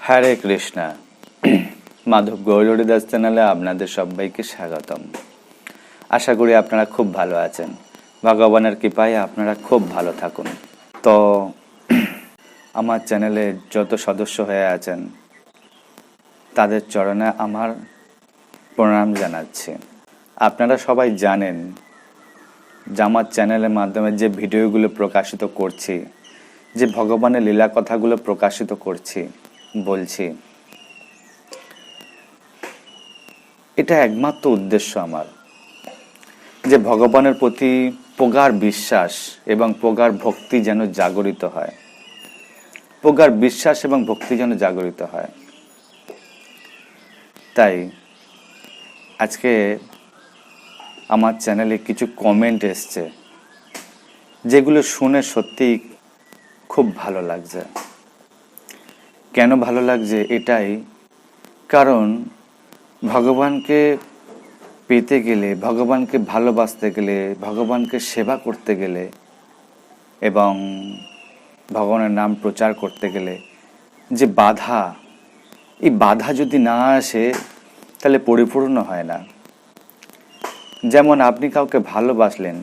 হরে কৃষ্ণা। মাধব গৌরহরিদাস চ্যানেলে আপনাদের সবাইকে স্বাগতম। আশা করি আপনারা খুব ভালো আছেন। ভগবানের কৃপায় আপনারা খুব ভালো থাকুন। তো আমার চ্যানেলে যত সদস্য হয়ে আছেন তাদের চরণে আমার প্রণাম জানাচ্ছি। আপনারা সবাই জানেন যে আমার চ্যানেলের মাধ্যমে যে ভিডিওগুলো প্রকাশিত করছি, যে ভগবানের লীলা কথাগুলো প্রকাশিত করছি, বলছি, এটা একমাত্র উদ্দেশ্য আমার, যে ভগবানের প্রতি প্রগাঢ় বিশ্বাস এবং প্রগাঢ় ভক্তি যেন জাগরিত হয়, প্রগাঢ় বিশ্বাস এবং ভক্তি যেন জাগরিত হয়। তাই আজকে আমার চ্যানেলে কিছু কমেন্ট এসছে যেগুলো শুনে সত্যি খুব ভালো লাগছে। কেন ভালো লাগছে? এটাই কারণ ভগবানকে পেতে গেলে, ভগবানকে ভালোবাসতে গেলে, ভগবানকে সেবা করতে গেলে এবং ভগবানের নাম প্রচার করতে গেলে যে বাধা, এই বাধা যদি না আসে তাহলে পরিপূর্ণ হয় না। যেমন আপনি কাউকে ভালোবাসলেন,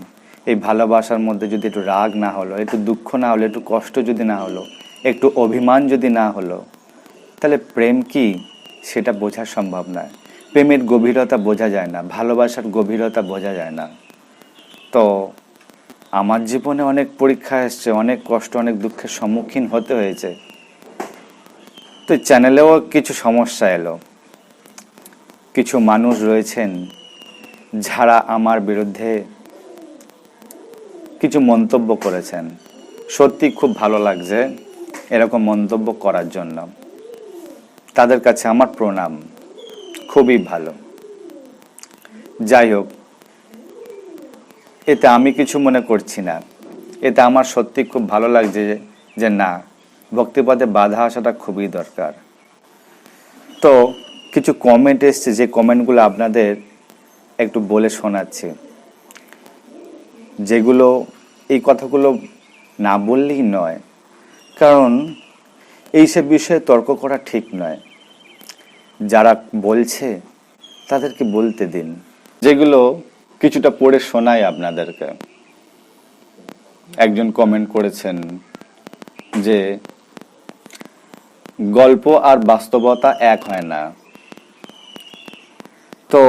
এই ভালোবাসার মধ্যে যদি একটু রাগ না হলো, একটু দুঃখ না হলো, একটু কষ্ট যদি না হলো, একটু অভিমান যদি না হলো, তাহলে প্রেম কি সেটা বোঝা সম্ভব নয়। প্রেমের গভীরতা বোঝা যায় না, ভালোবাসার গভীরতা বোঝা যায় না। তো আমার জীবনে অনেক পরীক্ষা এসছে, অনেক কষ্ট, অনেক দুঃখের সম্মুখীন হতে হয়েছে। তো চ্যানেলেও কিছু সমস্যা এলো। কিছু মানুষ রয়েছেন যারা আমার বিরুদ্ধে কিছু মন্তব্য করেছেন। সত্যি খুব ভালো লাগছে এরকম মন্তব্য করার জন্য। তাদের কাছে আমার প্রণাম, খুবই ভালো। যাই হোক, এতে আমি কিছু মনে করছি না। এতে আমার সত্যি খুব ভালো লাগছে যে না, ভক্তিপথে বাধা আসাটা খুবই দরকার। তো কিছু কমেন্ট এসছে, যে কমেন্টগুলো আপনাদের একটু বলে শোনাচ্ছি, যেগুলো এই কথাগুলো না বললেই নয়, কারণ এইসব বিষয়ে তর্ক করা ঠিক নয়। যারা বলছে তাদেরকে বলতে দিন। যেগুলো কিছুটা পড়ে শোনাই আপনাদেরকে। একজন কমেন্ট করেছেন যে গল্প আর বাস্তবতা এক হয় না। তো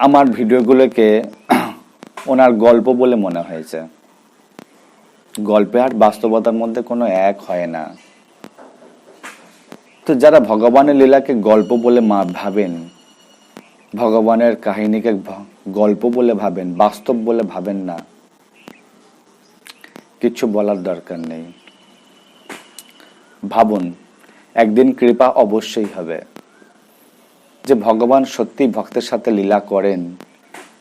আমার ভিডিওগুলোকে ওনার গল্প বলে মনে হয়েছে। গল্পে আর বাস্তবতার মধ্যে কোনো এক হয় না। তো যারা ভগবানের লীলাকে গল্প বলে ভাবেন, ভগবানের কাহিনীকে গল্প বলে ভাবেন, বাস্তব বলে ভাবেন না, কিছু বলার দরকার নেই। ভাবুন, একদিন কৃপা অবশ্যই হবে যে ভগবান সত্যি ভক্তের সাথে লীলা করেন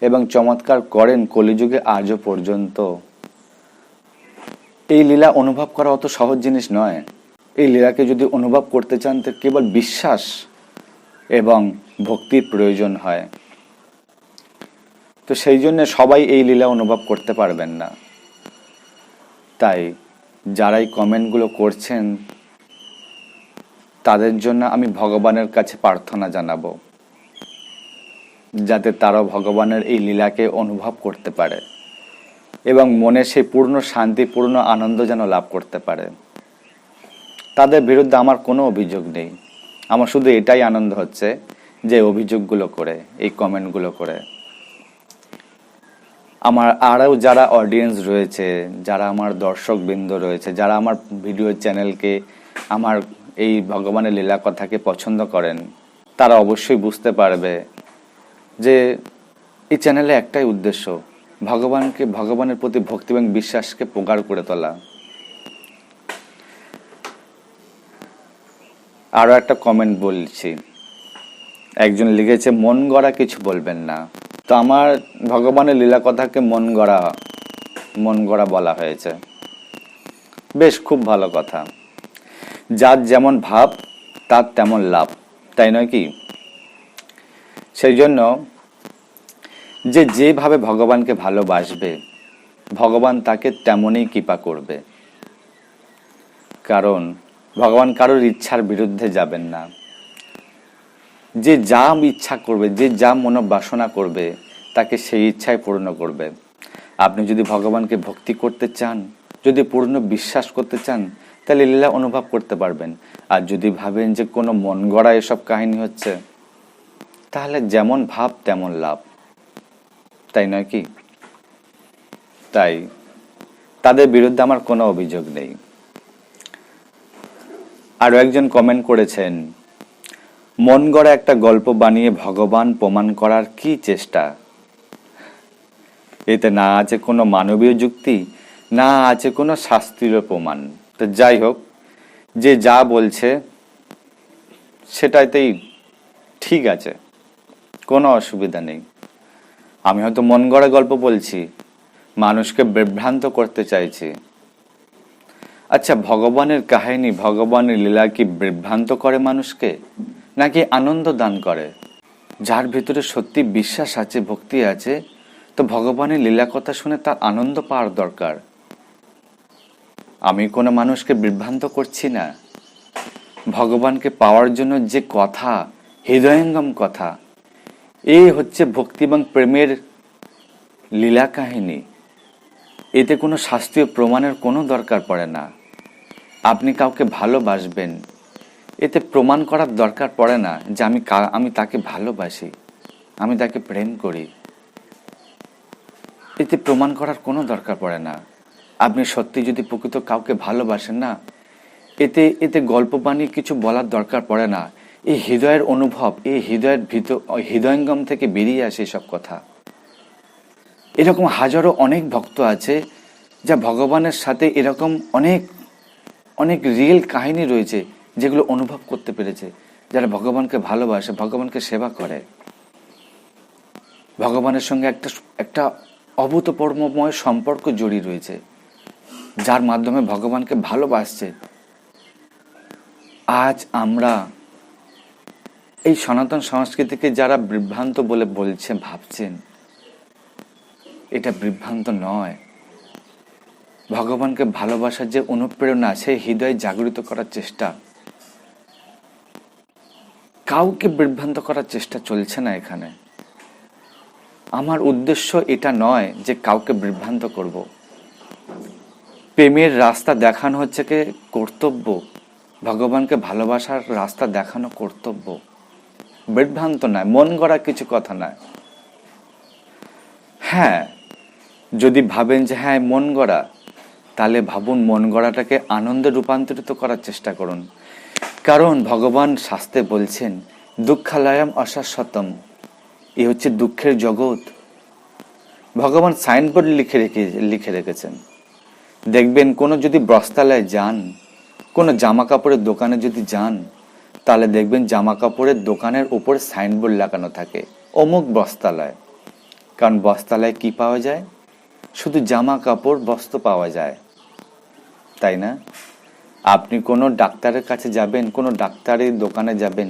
এবং চমৎকার করেন কলিযুগে আজও পর্যন্ত। এই লীলা অনুভব করা অত সহজ জিনিস নয়। এই লীলাকে যদি অনুভব করতে চান তো কেবল বিশ্বাস এবং ভক্তির প্রয়োজন হয়। তো সেই জন্য সবাই এই লীলা অনুভব করতে পারবেন না। তাই যারাই কমেন্টগুলো করছেন তাদের জন্য আমি ভগবানের কাছে প্রার্থনা জানাবো, যাতে তারাও ভগবানের এই লীলাকে অনুভব করতে পারে এবং মনে সেই পূর্ণ শান্তি, পূর্ণ আনন্দ যেন লাভ করতে পারে। তাদের বিরুদ্ধে আমার কোনো অভিযোগ নেই। আমার শুধু এটাই আনন্দ হচ্ছে যে অভিযোগগুলো করে, এই কমেন্টগুলো করে। আমার আরও যারা অডিয়েন্স রয়েছে, যারা আমার দর্শকবৃন্দ রয়েছে, যারা আমার ভিডিও চ্যানেলকে, আমার এই ভগবানের লীলা কথাকে পছন্দ করেন, তারা অবশ্যই বুঝতে পারবে যে এই চ্যানেলে একটাই উদ্দেশ্য, ভগবানের প্রতি ভক্তি এবং বিশ্বাসকে প্রগাঢ় করে তোলা। আরও একটা কমেন্ট বলছি, একজন লিখেছে মন গড়া কিছু বলবেন না। তো আমার ভগবানের লীলা কথাকে মন গড়া বলা হয়েছে। বেশ, খুব ভালো কথা। যার যেমন ভাব তার তেমন লাভ, তাই নয় কি? সেই জন্য যেভাবে ভগবানকে ভালোবাসবে, ভগবান তাকে তেমনই কৃপা করবে। কারণ ভগবান কারোর ইচ্ছার বিরুদ্ধে যাবেন না। যে যা ইচ্ছা করবে, যে যা মনোবাসনা করবে, তাকে সেই ইচ্ছায় পূর্ণ করবে। আপনি যদি ভগবানকে ভক্তি করতে চান, যদি পূর্ণ বিশ্বাস করতে চান, তাহলে লীলা অনুভব করতে পারবেন। আর যদি ভাবেন যে কোনো মন গড়া এসব কাহিনী হচ্ছে, তাহলে যেমন ভাব তেমন লাভ, তাই নয় কি? তাই তাদের বিরুদ্ধে আমার কোনো অভিযোগ নেই। আরো একজন কমেন্ট করেছেন, মন গড়া একটা গল্প বানিয়ে ভগবান প্রমাণ করার কি চেষ্টা? এতে না আছে কোনো মানবীয় যুক্তি, না আছে কোনো শাস্ত্রীয় প্রমাণ। তো যাই হোক, যে যা বলছে সেটাইতেই ঠিক আছে, কোনো অসুবিধা নেই। আমি হয়তো মন গড়া গল্প বলছি, মানুষকে বিভ্রান্ত করতে চাইছি। আচ্ছা, ভগবানের কাহিনী, ভগবানের লীলা কি বিভ্রান্ত করে মানুষকে, নাকি আনন্দ দান করে? যার ভিতরে সত্যি বিশ্বাস আছে, ভক্তি আছে, তো ভগবানের লীলা কথা শুনে তার আনন্দ পাওয়ার দরকার। আমি কোনো মানুষকে বিভ্রান্ত করছি না। ভগবানকে পাওয়ার জন্য যে কথা, হৃদয়ঙ্গম কথা, এই হচ্ছে ভক্তি এবং প্রেমের লীলা কাহিনী। এতে কোনো শাস্ত্রীয় প্রমাণের কোনো দরকার পড়ে না। আপনি কাউকে ভালোবাসবেন, এতে প্রমাণ করার দরকার পড়ে না যে আমি তাকে ভালোবাসি, আমি তাকে প্রেম করি। এতে প্রমাণ করার কোনো দরকার পড়ে না। আপনি সত্যি যদি প্রকৃত কাউকে ভালোবাসেন না, এতে গল্প বানিয়ে কিছু বলার দরকার পড়ে না। এই হৃদয়ের অনুভব, এই হৃদয়ের হৃদয়ঙ্গম থেকে বেরিয়ে আসে সব কথা। এরকম হাজারো অনেক ভক্ত আছে যা ভগবানের সাথে এরকম অনেক অনেক রিয়েল কাহিনী রয়েছে, যেগুলো অনুভব করতে পেরেছে, যারা ভগবানকে ভালোবাসে, ভগবানকে সেবা করে, ভগবানের সঙ্গে একটা অভূতপূর্বময় সম্পর্ক জড়িয়ে রয়েছে, যার মাধ্যমে ভগবানকে ভালোবাসছে। আজ আমরা এই সনাতন সংস্কৃতিকে যারা বিভ্রান্ত বলে বলছে, ভাবছেন, এটা বিভ্রান্ত নয়। ভগবানকে ভালোবাসার যে অনুপ্রেরণা, সেই হৃদয় জাগরিত করার চেষ্টা। কাউকে বিভ্রান্ত করার চেষ্টা চলছে না এখানে। আমার উদ্দেশ্য এটা নয় যে কাউকে বিভ্রান্ত করব। প্রেমের রাস্তা দেখানো হচ্ছে কি কর্তব্য, ভগবানকে ভালোবাসার রাস্তা দেখানো কর্তব্য, বিভ্রান্ত নয়, মন গড়া কিছু কথা নয়। হ্যাঁ, যদি ভাবেন যে হ্যাঁ মন গড়া, তাহলে ভাবুন মন গড়াটাকে আনন্দে রূপান্তরিত করার চেষ্টা করুন। কারণ ভগবান শাস্ত্রে বলছেন, দুঃখালয়ম অশাশ্বতম, এ হচ্ছে দুঃখের জগৎ। ভগবান সাইনবোর্ড লিখে রেখেছেন। দেখবেন কোনো যদি বস্ত্রালয়ে যান, কোনো জামা কাপড়ের দোকানে যদি যান, তাহলে দেখবেন জামা কাপড়ের দোকানের উপর সাইনবোর্ড লাগানো থাকে, অমুক বস্ত্রালয়। কারণ বস্ত্রালয়ে কি পাওয়া যায়? শুধু জামা কাপড়, বস্ত্র পাওয়া যায়, তাই না? আপনি কোনো ডাক্তারের কাছে যাবেন, কোনো ডাক্তারের দোকানে যাবেন,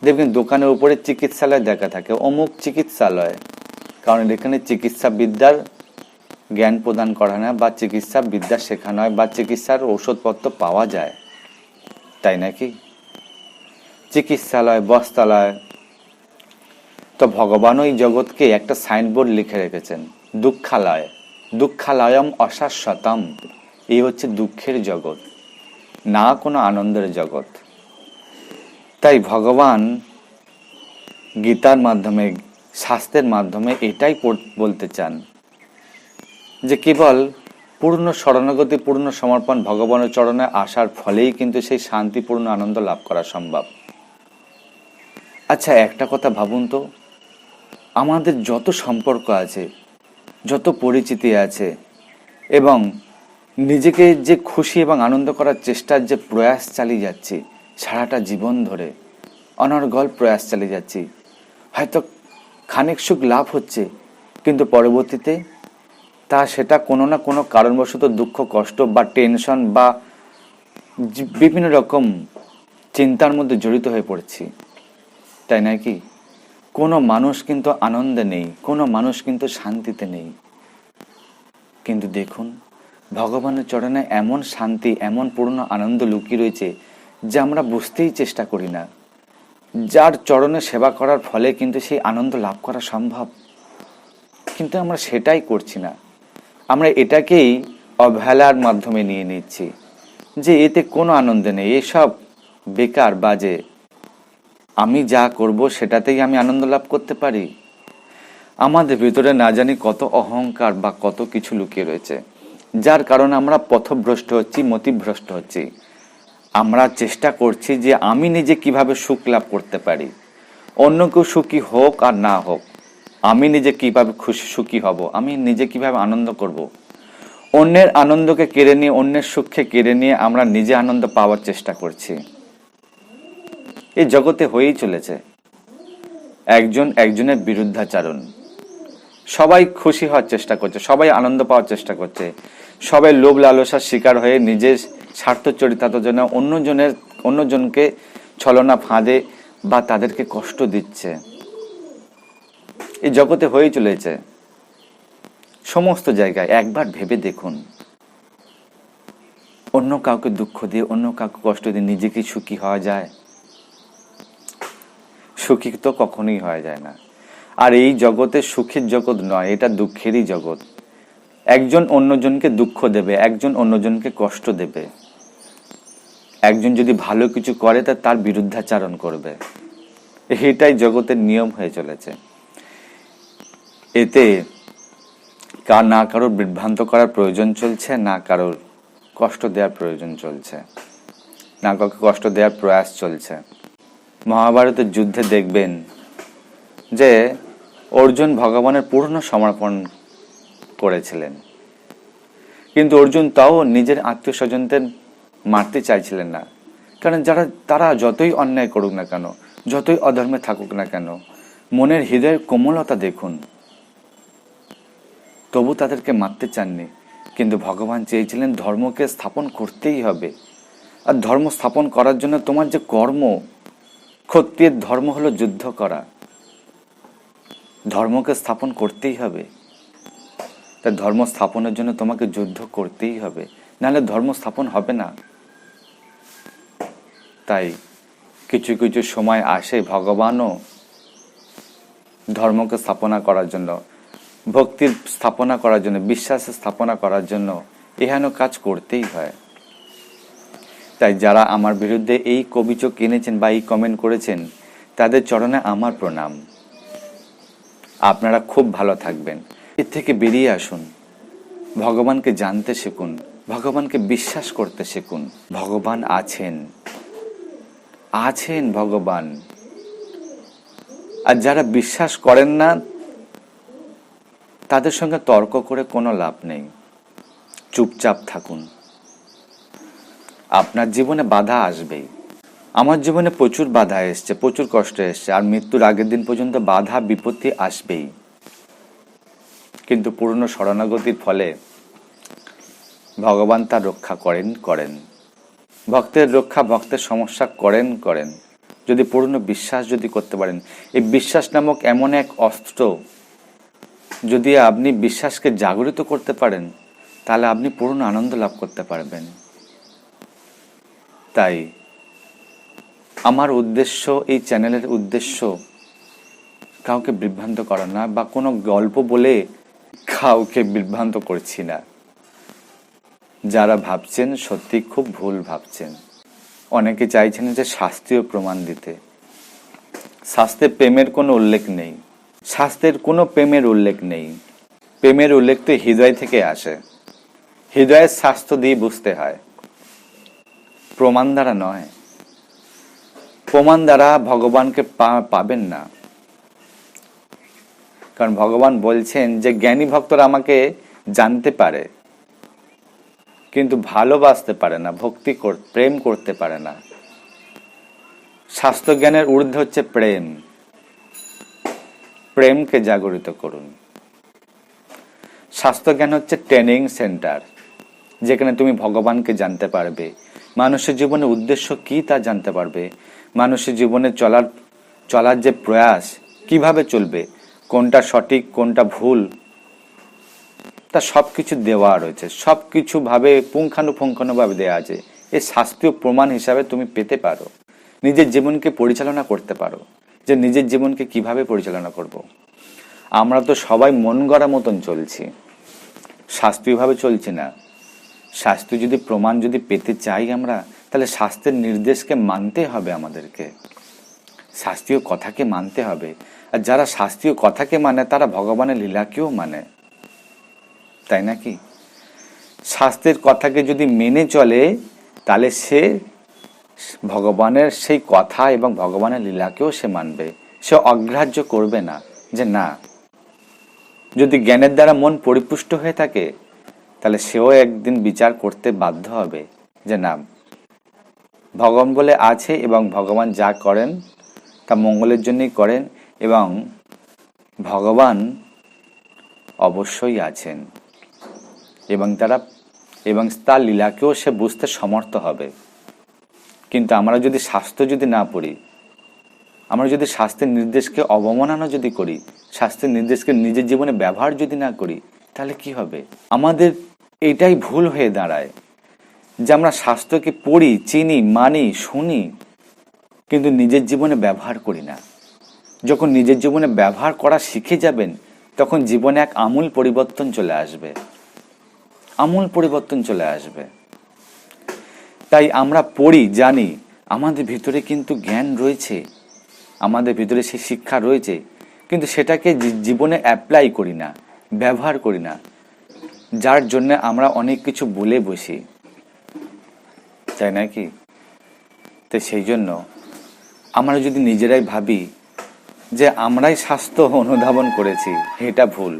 দেখবেন দোকানের উপরে চিকিৎসালয় দেখা থাকে, অমুক চিকিৎসালয়। কারণ এখানে চিকিৎসা বিদ্যার জ্ঞান প্রদান করা হয় না, বা চিকিৎসা বিদ্যা শেখানো হয়, বা চিকিৎসার ঔষধপত্র পাওয়া যায়, তাই নাকি? চিকিৎসালয়, বস্ত্রালয়। তো ভগবান ওই জগৎকে একটা সাইনবোর্ড লিখে রেখেছেন, দুঃখালয়, দুঃখালয়ম অশাশ্বতম, এই হচ্ছে দুঃখের জগৎ, না কোনো আনন্দের জগৎ। তাই ভগবান গীতার মাধ্যমে, শাস্ত্রের মাধ্যমে এটাই বলতে চান যে কেবল পূর্ণ শরণাগতি, পূর্ণ সমর্পণ ভগবানের চরণে আসার ফলেই কিন্তু সেই শান্তিপূর্ণ আনন্দ লাভ করা সম্ভব। আচ্ছা, একটা কথা ভাবুন তো, আমাদের যত সম্পর্ক আছে, যত পরিচিতি আছে, এবং নিজেকে যে খুশি এবং আনন্দ করার চেষ্টার যে প্রয়াস চালিয়ে যাচ্ছি সারাটা জীবন ধরে, অনর্গল প্রয়াস চালিয়ে যাচ্ছি, হয়তো খানিক সুখ লাভ হচ্ছে, কিন্তু পরবর্তীতে সেটা কোনো না কোনো কারণবশত দুঃখ, কষ্ট বা টেনশন বা বিভিন্ন রকম চিন্তার মধ্যে জড়িত হয়ে পড়ছি, তাই নয় কি? কোনো মানুষ কিন্তু আনন্দে নেই, কোনো মানুষ কিন্তু শান্তিতে নেই। কিন্তু দেখুন, ভগবানের চরণে এমন শান্তি, এমন পূর্ণ আনন্দ লুকিয়ে রয়েছে, যে আমরা বুঝতেই চেষ্টা করি না, যার চরণে সেবা করার ফলে কিন্তু সেই আনন্দ লাভ করা সম্ভব, কিন্তু আমরা সেটাই করছি না। আমরা এটাকেই অবহেলার মাধ্যমে নিয়ে নিচ্ছি যে এতে কোনো আনন্দ নেই, এসব বেকার বাজে, আমি যা করব সেটাতেই আমি আনন্দ লাভ করতে পারি। আমাদের ভিতরে না জানি কত অহংকার বা কত কিছু লুকিয়ে রয়েছে, যার কারণে আমরা পথভ্রষ্ট হচ্ছি, মতিভ্রষ্ট হচ্ছি। আমরা চেষ্টা করছি যে আমি নিজে কিভাবে সুখ লাভ করতে পারি, অন্য কেউ সুখী হোক আর না হোক, আমি নিজে কিভাবে খুশি সুখী হব, আমি নিজে কিভাবে আনন্দ করব। অন্যের আনন্দকে কেড়ে নিয়ে, অন্যের সুখকে কেড়ে নিয়ে আমরা নিজে আনন্দ পাওয়ার চেষ্টা করছি। এই জগতে হয়েই চলেছে একজন একজনের বিরুদ্ধাচারণ। সবাই খুশি হওয়ার চেষ্টা করছে, সবাই আনন্দ পাওয়ার চেষ্টা করছে, সবাই লোভ লালসার শিকার হয়ে নিজের স্বার্থ চরিতার্থের জন্য অন্যজনকে ছলনা ফাঁদে বা তাদেরকে কষ্ট দিচ্ছে। এই জগতে হয়েই চলেছে সমস্ত জায়গায়। একবার ভেবে দেখুন, অন্য কাউকে দুঃখ দিয়ে, অন্য কাউকে কষ্ট দিয়ে নিজে কি সুখী হওয়া যায়? সুখী তো কখনোই হওয়া যায় না। আর এই জগতে সুখের জগৎ নয়, এটা দুঃখেরই জগৎ। একজন অন্যজনকে দুঃখ দেবে, একজন অন্যজনকে কষ্ট দেবে, একজন যদি ভালো কিছু করে তার বিরুদ্ধাচারণ করবে। এটাই জগতের নিয়ম হয়ে চলেছে। এতে না কারোর বিভ্রান্ত করার প্রয়োজন চলছে, না কারোর কষ্ট দেওয়ার প্রয়োজন চলছে, না কাউকে কষ্ট দেওয়ার প্রয়াস চলছে। মহাভারতের যুদ্ধে দেখবেন যে অর্জুন ভগবানের পূর্ণ সমর্পণ করেছিলেন, কিন্তু অর্জুন তাও নিজের আত্মীয় স্বজনদের মারতে চাইছিলেন না। কারণ তারা যতই অন্যায় করুক না কেন, যতই অধর্মে থাকুক না কেন, মনের হৃদয়ের কোমলতা দেখুন, তবু তাদেরকে মারতে চাননি। কিন্তু ভগবান চেয়েছিলেন ধর্মকে স্থাপন করতেই হবে। আর ধর্ম স্থাপন করার জন্য তোমার যে কর্ম, ক্ষত্রিয়ের ধর্ম হলো যুদ্ধ করা, ধর্মকে স্থাপন করতেই হবে। তাই ধর্ম স্থাপনের জন্য তোমাকে যুদ্ধ করতেই হবে, নাহলে ধর্ম স্থাপন হবে না। তাই কিছু কিছু সময় আসে ভগবানও ধর্মকে স্থাপনা করার জন্য, ভক্তির স্থাপনা করার জন্য, বিশ্বাসের স্থাপনা করার জন্য এহেন কাজ করতেই হয়। তাই যারা আমার বিরুদ্ধে এই কবিচোক কিনেছেন বা এই কমেন্ট করেছেন, তাদের চরণে আমার প্রণাম। আপনারা খুব ভালো থাকবেন। এর থেকে বেরিয়ে আসুন, ভগবানকে জানতে শিখুন, ভগবানকে বিশ্বাস করতে শিখুন। ভগবান আছেন, আছেন ভগবান। আর যারা বিশ্বাস করেন না, তাদের সঙ্গে তর্ক করে কোনো লাভ নেই। চুপচাপ থাকুন। আপনার জীবনে বাধা আসবেই। আমার জীবনে প্রচুর বাধা এসছে, প্রচুর কষ্ট এসছে, আর মৃত্যুর আগের দিন পর্যন্ত বাধা বিপত্তি আসবেই। কিন্তু পূর্ণ শরণাগতির ফলে ভগবান তার রক্ষা করেন। ভক্তের রক্ষা, ভক্তের সমস্যা করেন। যদি পূর্ণ বিশ্বাস যদি করতে পারেন, এই বিশ্বাস নামক এমন এক অস্ত্র, যদি আপনি বিশ্বাসকে জাগরিত করতে পারেন, তাহলে আপনি পূর্ণ আনন্দ লাভ করতে পারবেন। তাই আমার উদ্দেশ্য, এই চ্যানেলের উদ্দেশ্য কাউকে বিভ্রান্ত করা না, বা কোনো গল্প বলে কাউকে বিভ্রান্ত করছি না। যারা ভাবছেন সত্যি খুব ভুল ভাবছেন। অনেকে চাইছেন যে শাস্ত্রীয় প্রমাণ দিতে। শাস্ত্রে প্রেমের কোনো উল্লেখ নেই, শাস্ত্রের কোনো প্রেমের উল্লেখ নেই। প্রেমের উল্লেখ তো হৃদয় থেকে আসে, হৃদয়ের শাস্ত্র দিয়ে বুঝতে হয়, প্রমাণ দ্বারা নয়। প্রমাণ দ্বারা ভগবানকে পাবেন না। কারণ ভগবান বলছেন যে জ্ঞানী ভক্তরা আমাকে জানতে পারে, কিন্তু ভালোবাসতে পারে না, প্রেম করতে পারে না। শাস্ত্র জ্ঞানের ঊর্ধ্বে হচ্ছে প্রেম। প্রেমকে জাগরিত করুন। শাস্ত্র জ্ঞান হচ্ছে ট্রেনিং সেন্টার, যেখানে তুমি ভগবানকে জানতে পারবে, মানুষের জীবনের উদ্দেশ্য কি তা জানতে পারবে, মানুষের জীবনে চলার যে প্রয়াস, কিভাবে চলবে, কোনটা সঠিক কোনটা ভুল, তা সবকিছু দেওয়া রয়েছে। সবকিছু ভাবে পুঙ্খানুপুঙ্খানুভাবে দেওয়া আছে। এই শাস্ত্রীয় প্রমাণ হিসাবে তুমি পেতে পারো, নিজের জীবনকে পরিচালনা করতে পারো, যে নিজের জীবনকে কিভাবে পরিচালনা করব। আমরা তো সবাই মন গড়া মতন চলছি, শাস্ত্রীয়ভাবে চলছি না। শাস্ত্রীয় যদি প্রমাণ যদি পেতে চাই আমরা, তাহলে শাস্ত্রের নির্দেশকে মানতে হবে আমাদেরকে, শাস্ত্রীয় কথাকে মানতে হবে। আর যারা শাস্ত্রীয় কথাকে মানে তারা ভগবানের লীলাকেও মানে, তাই নাকি? শাস্ত্রের কথাকে যদি মেনে চলে তাহলে সে ভগবানের সেই কথা এবং ভগবানের লীলাকেও সে মানবে, সে অগ্রাহ্য করবে না। যে না, যদি জ্ঞানের দ্বারা মন পরিপুষ্ট হয়ে থাকে তাহলে সেও একদিন বিচার করতে বাধ্য হবে যে না, ভগবান বলে আছে এবং ভগবান যা করেন তা মঙ্গলের জন্যই করেন, এবং ভগবান অবশ্যই আছেন এবং তার লীলাকেও সে বুঝতে সমর্থ হবে। কিন্তু আমরা যদি শাস্ত্র যদি না পড়ি, আমরা যদি শাস্ত্রের নির্দেশকে অবমাননা যদি করি, শাস্ত্রের নির্দেশকে নিজের জীবনে ব্যবহার যদি না করি, তাহলে কি হবে? আমাদের এটাই ভুল হয়ে দাঁড়ায় যে আমরা শাস্ত্রকে পড়ি, চিনি, মানি, শুনি, কিন্তু নিজের জীবনে ব্যবহার করি না। যখন নিজের জীবনে ব্যবহার করা শিখে যাবেন তখন জীবনে এক আমূল পরিবর্তন চলে আসবে, আমূল পরিবর্তন চলে আসবে। তাই আমরা পড়ি, জানি, আমাদের ভিতরে কিন্তু জ্ঞান রয়েছে, আমাদের ভিতরে সেই শিক্ষা রয়েছে, কিন্তু সেটাকে জীবনে অ্যাপ্লাই করি না, ব্যবহার করি না, যার জন্য আমরা অনেক কিছু বলে বসি, তাই নাকি? তো সেই জন্য আমরা যদি নিজেরাই ভাবি যে আমরাই স্বাস্থ্য অনুধাবন করেছি, এটা ভুল।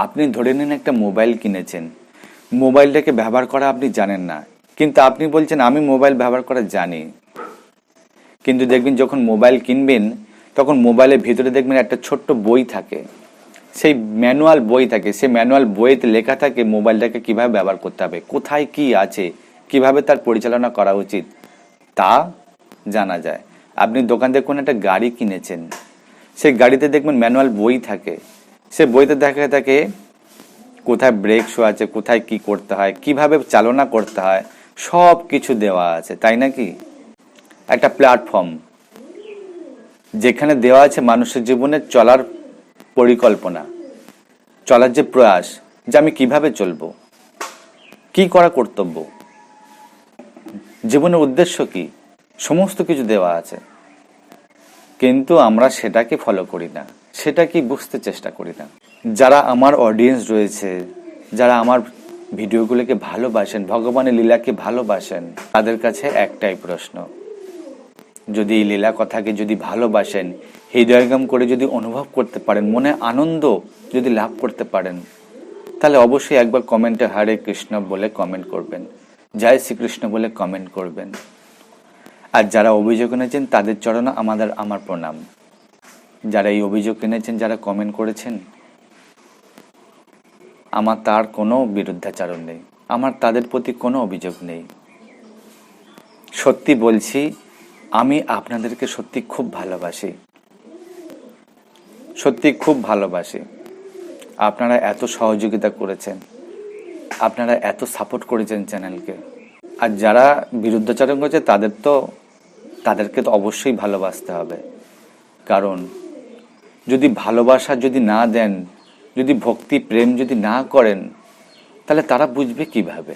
আপনি ধরে নিন একটা মোবাইল কিনেছেন, মোবাইলটাকে ব্যবহার করা আপনি জানেন না, কিন্তু আপনি বলছেন আমি মোবাইল ব্যবহার করা জানি। কিন্তু দেখবেন যখন মোবাইল কিনবেন তখন মোবাইলের ভিতরে দেখবেন একটা ছোট্ট বই থাকে, সেই ম্যানুয়াল বই থাকে, সেই ম্যানুয়াল বইতে লেখা থাকে মোবাইলটাকে কিভাবে ব্যবহার করতে হবে, কোথায় কি আছে, কিভাবে তার পরিচালনা করা উচিত তা জানা যায়। আপনি দোকান থেকে কোনো একটা গাড়ি কিনেছেন, সেই গাড়িতে দেখবেন ম্যানুয়াল বই থাকে, সে বইতে দেখা থাকে কোথায় ব্রেক শো আছে, কোথায় কি করতে হয়, কিভাবে চালনা করতে হয়, সব কিছু দেওয়া আছে, তাই নাকি? একটা প্ল্যাটফর্ম যেখানে দেওয়া আছে মানুষের জীবনে চলার পরিকল্পনা, চলার যে প্রয়াস, যে আমি কিভাবে চলবো, কি করা কর্তব্য, জীবনের উদ্দেশ্য কি, সমস্ত কিছু দেওয়া আছে। কিন্তু আমরা সেটাকে ফলো করি না, সেটাকে বুঝতে চেষ্টা করি না। যারা আমার অডিয়েন্স রয়েছে, যারা আমার ভিডিওগুলোকে ভালোবাসেন, ভগবানের লীলাকে ভালোবাসেন, তাদের কাছে একটাই প্রশ্ন, যদি এই লীলা কথাকে যদি ভালোবাসেন, হৃদয়ঙ্গম করে যদি অনুভব করতে পারেন, মনে আনন্দ যদি লাভ করতে পারেন, তাহলে অবশ্যই একবার কমেন্টে হরে কৃষ্ণ বলে কমেন্ট করবেন, জয় শ্রীকৃষ্ণ বলে কমেন্ট করবেন। আর যারা অভিযোগ এনেছেন তাদের চরণে আমার প্রণাম। যারা এই অভিযোগ এনেছেন, যারা কমেন্ট করেছেন, আমার তার কোনো বিরুদ্ধাচরণ নেই, আমার তাদের প্রতি কোনো অভিযোগ নেই। সত্যি বলছি, আমি আপনাদেরকে সত্যি খুব ভালোবাসি, সত্যি খুব ভালোবাসি। আপনারা এত সহযোগিতা করেছেন, আপনারা এত সাপোর্ট করেছেন চ্যানেলকে। আর যারা বিরুদ্ধাচরণ করেছে তাদেরকে তো অবশ্যই ভালোবাসতে হবে, কারণ যদি ভালোবাসা যদি না দেন, যদি ভক্তি প্রেম যদি না করেন, তাহলে তারা বুঝবে কিভাবে?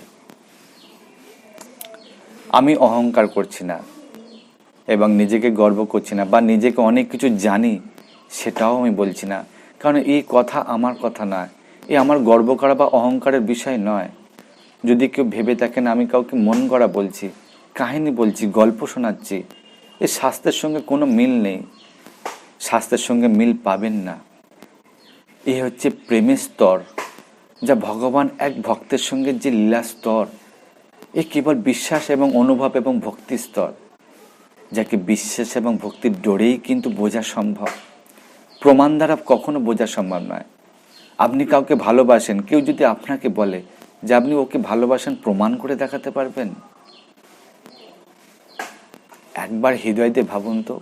আমি অহংকার করছি না এবং নিজেকে গর্ব করছি না, বা নিজেকে অনেক কিছু জানি সেটাও আমি বলছি না, কারণ এই কথা আমার কথা নয়, এই আমার গর্ব করা বা অহংকারের বিষয় নয়। যদি কেউ ভেবে থাকেন আমি কাউকে মন গড়া বলছি, কাহিনী বলছি, গল্প শোনাচ্ছি, এই শাস্ত্রের সঙ্গে কোনো মিল নেই, শাস্ত্রের সঙ্গে মিল পাবেন না। এই হচ্ছে প্রেমের স্তর, যা ভগবান এক ভক্তের সঙ্গে যে লীলা স্তর, এ কেবল বিশ্বাস এবং অনুভব এবং ভক্তি স্তর, যাকে বিশ্বাস এবং ভক্তির ডোরেই কিন্তু বোঝা সম্ভব, প্রমাণ দ্বারা কখনো বোঝা সম্ভব নয়। আপনি কাউকে ভালোবাসেন, কেউ যদি আপনাকে বলে যে আপনি ওকে ভালোবাসেন, প্রমাণ করে দেখাতে পারবেন? একবার হৃদয় দিয়ে ভাবুন তো,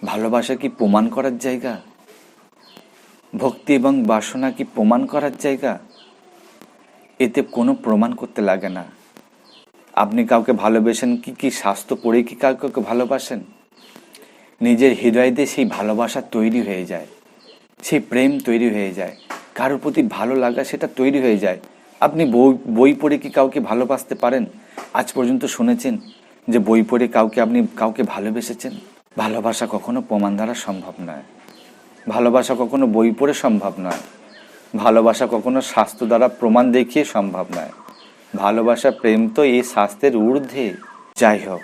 ভালোবাসা কি প্রমাণ করার জায়গা? ভক্তি এবং বাসনা কি প্রমাণ করার জায়গা? এতে কোনো প্রমাণ করতে লাগে না। আপনি কাউকে ভালোবেসেন কি কি শাস্ত্র পড়ে কি কাউকে ভালোবাসেন? নিজের হৃদয় দিয়ে সেই ভালোবাসা তৈরি হয়ে যায়, সেই প্রেম তৈরি হয়ে যায়, কারোর প্রতি ভালো লাগা সেটা তৈরি হয়ে যায়। আপনি বই পড়ে কি কাউকে ভালোবাসতে পারেন? আজ পর্যন্ত শুনেছেন যে বই পড়ে আপনি কাউকে ভালোবেসেছেন? ভালোবাসা কখনো প্রমাণ দ্বারা সম্ভব নয়, ভালোবাসা কখনো বই পড়ে সম্ভব নয়, ভালোবাসা কখনো শাস্ত্র দ্বারা প্রমাণ দেখিয়ে সম্ভব নয়। ভালোবাসা প্রেম তো এই শাস্ত্রের ঊর্ধ্বে। যাই হোক,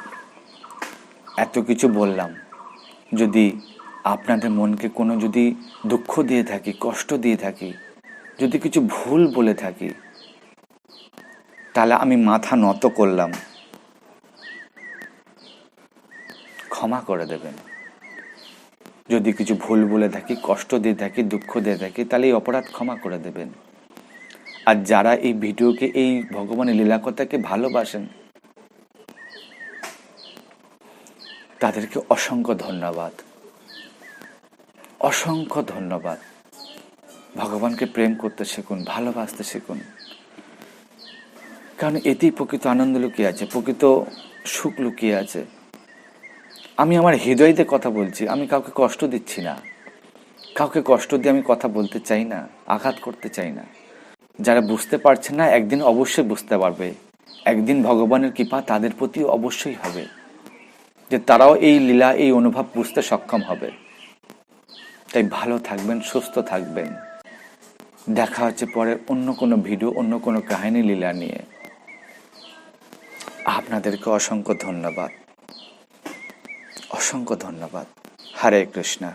এত কিছু বললাম, যদি আপনাদের মনকে কোনো যদি দুঃখ দিয়ে থাকি, কষ্ট দিয়ে থাকি, যদি কিছু ভুল বলে থাকি, তাহলে আমি মাথা নত করলাম, ক্ষমা করে দেবেন। যদি কিছু ভুল বলে থাকি, কষ্ট দিয়ে থাকি, দুঃখ দিয়ে থাকি, তাহলে এই অপরাধ ক্ষমা করে দেবেন। আর যারা এই ভিডিওকে, এই ভগবানের লীলাকথাকে ভালোবাসেন, তাদেরকে অসংখ্য ধন্যবাদ, অসংখ্য ধন্যবাদ। ভগবানকে প্রেম করতে শিখুন, ভালোবাসতে শিখুন, কারণ এতেই প্রকৃত আনন্দ লুকিয়ে আছে, প্রকৃত সুখ লুকিয়ে আছে। আমি আমার হৃদয় দিয়ে কথা বলছি, আমি কাউকে কষ্ট দিচ্ছি না, কাউকে কষ্ট দিয়ে আমি কথা বলতে চাই না, আঘাত করতে চাই না। যারা বুঝতে পারছে না, একদিন অবশ্যই বুঝতে পারবে, একদিন ভগবানের কৃপা তাদের প্রতি অবশ্যই হবে, যে তারাও এই লীলা, এই অনুভব বুঝতে সক্ষম হবে। তাই ভালো থাকবেন, সুস্থ থাকবেন। দেখা হচ্ছে পরে অন্য কোনো ভিডিও, অন্য কোনো কাহিনী, লীলা নিয়ে। আপনাদেরকে অসংখ্য ধন্যবাদ, অসংখ্য ধন্যবাদ। হরে কৃষ্ণা।